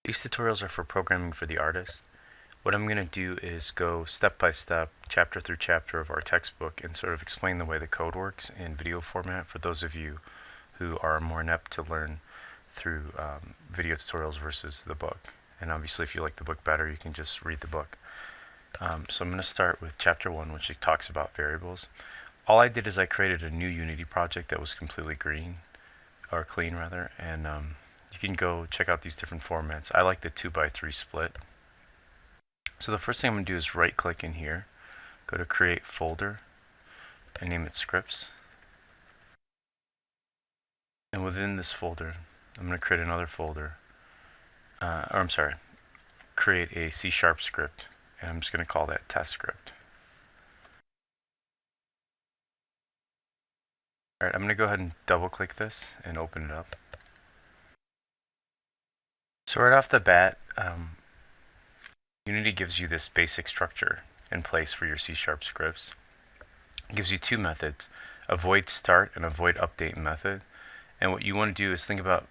These tutorials are for programming for the artist. What I'm going to do is go step by step, chapter through chapter of our textbook and sort of explain the way the code works in video format for those of you who are more inept to learn through video tutorials versus the book. And obviously if you like the book better, you can just read the book. So I'm going to start with chapter 1, which talks about variables. All I did is I created a new Unity project that was completely green, or clean rather, and you can go check out these different formats. I like the 2x3 split. So the first thing I'm going to do is right click in here, go to create folder, and name it scripts. And within this folder, I'm going to create another folder, create a C# script, and I'm just going to call that test script. Alright, I'm going to go ahead and double click this and open it up. So right off the bat, Unity gives you this basic structure in place for your C# scripts. It gives you two methods, a void start and a void update method. And what you want to do is think about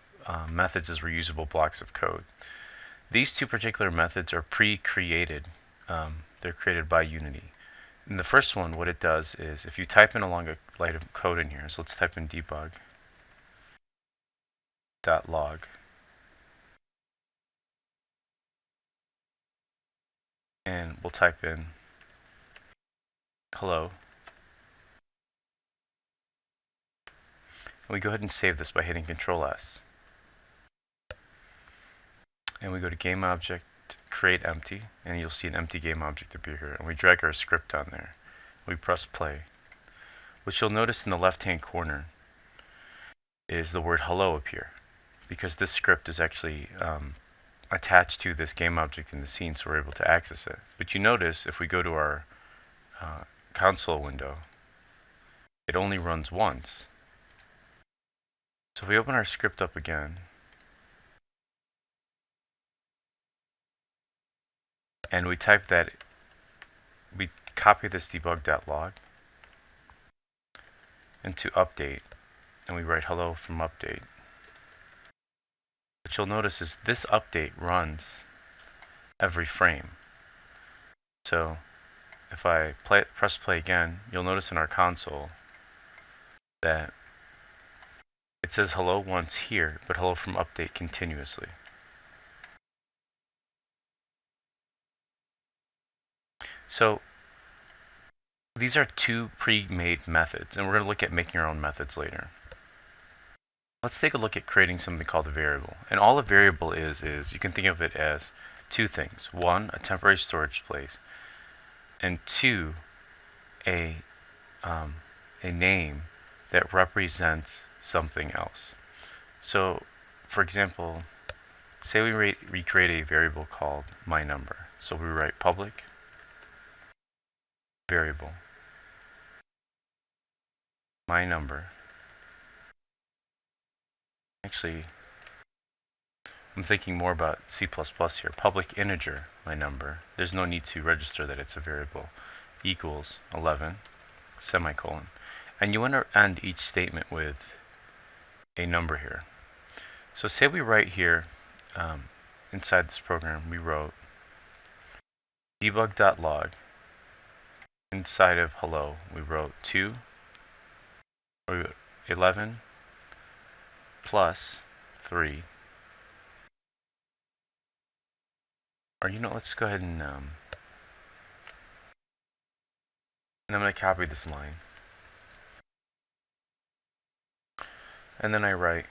methods as reusable blocks of code. These two particular methods are pre-created. They're created by Unity. And the first one, what it does is if you type in a long line of code in here, so let's type in debug.log. And we'll type in hello. And we go ahead and save this by hitting Control S. And we go to game object, create empty, and you'll see an empty game object appear here. And we drag our script on there. We press play. What you'll notice in the left hand corner is the word hello appear, because this script is actually attached to this game object in the scene, so we're able to access it. But you notice if we go to our console window, it only runs once. So if we open our script up again, and we type that, we copy this debug.log into update, and we write hello from update. What you'll notice is this update runs every frame. So if I press play again, you'll notice in our console that it says hello once here, but hello from update continuously. So these are two pre-made methods, and we're going to look at making our own methods later. Let's take a look at creating something called a variable. And all a variable is you can think of it as two things. One, a temporary storage place, and two, a name that represents something else. So, for example, say we recreate a variable called myNumber. So we write public variable myNumber. Actually, I'm thinking more about C++ here. Public integer myNumber. There's no need to register that it's a variable. Equals 11 semicolon. And you want to end each statement with a number here. So say we write here inside this program, we wrote debug.log. Inside of hello, we wrote 2 or 11 plus 3. Or let's go ahead and I'm going to copy this line. And then I write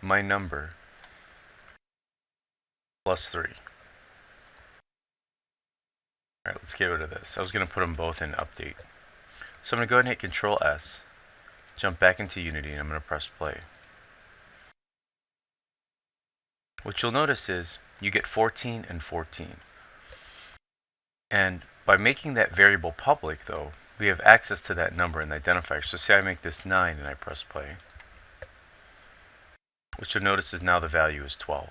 myNumber plus 3. Alright, let's get rid of this. I was going to put them both in update. So I'm going to go ahead and hit Control S, jump back into Unity, and I'm going to press play. What you'll notice is you get 14 and 14. And by making that variable public, though, we have access to that number and the identifier. So say I make this 9 and I press play. What you'll notice is now the value is 12.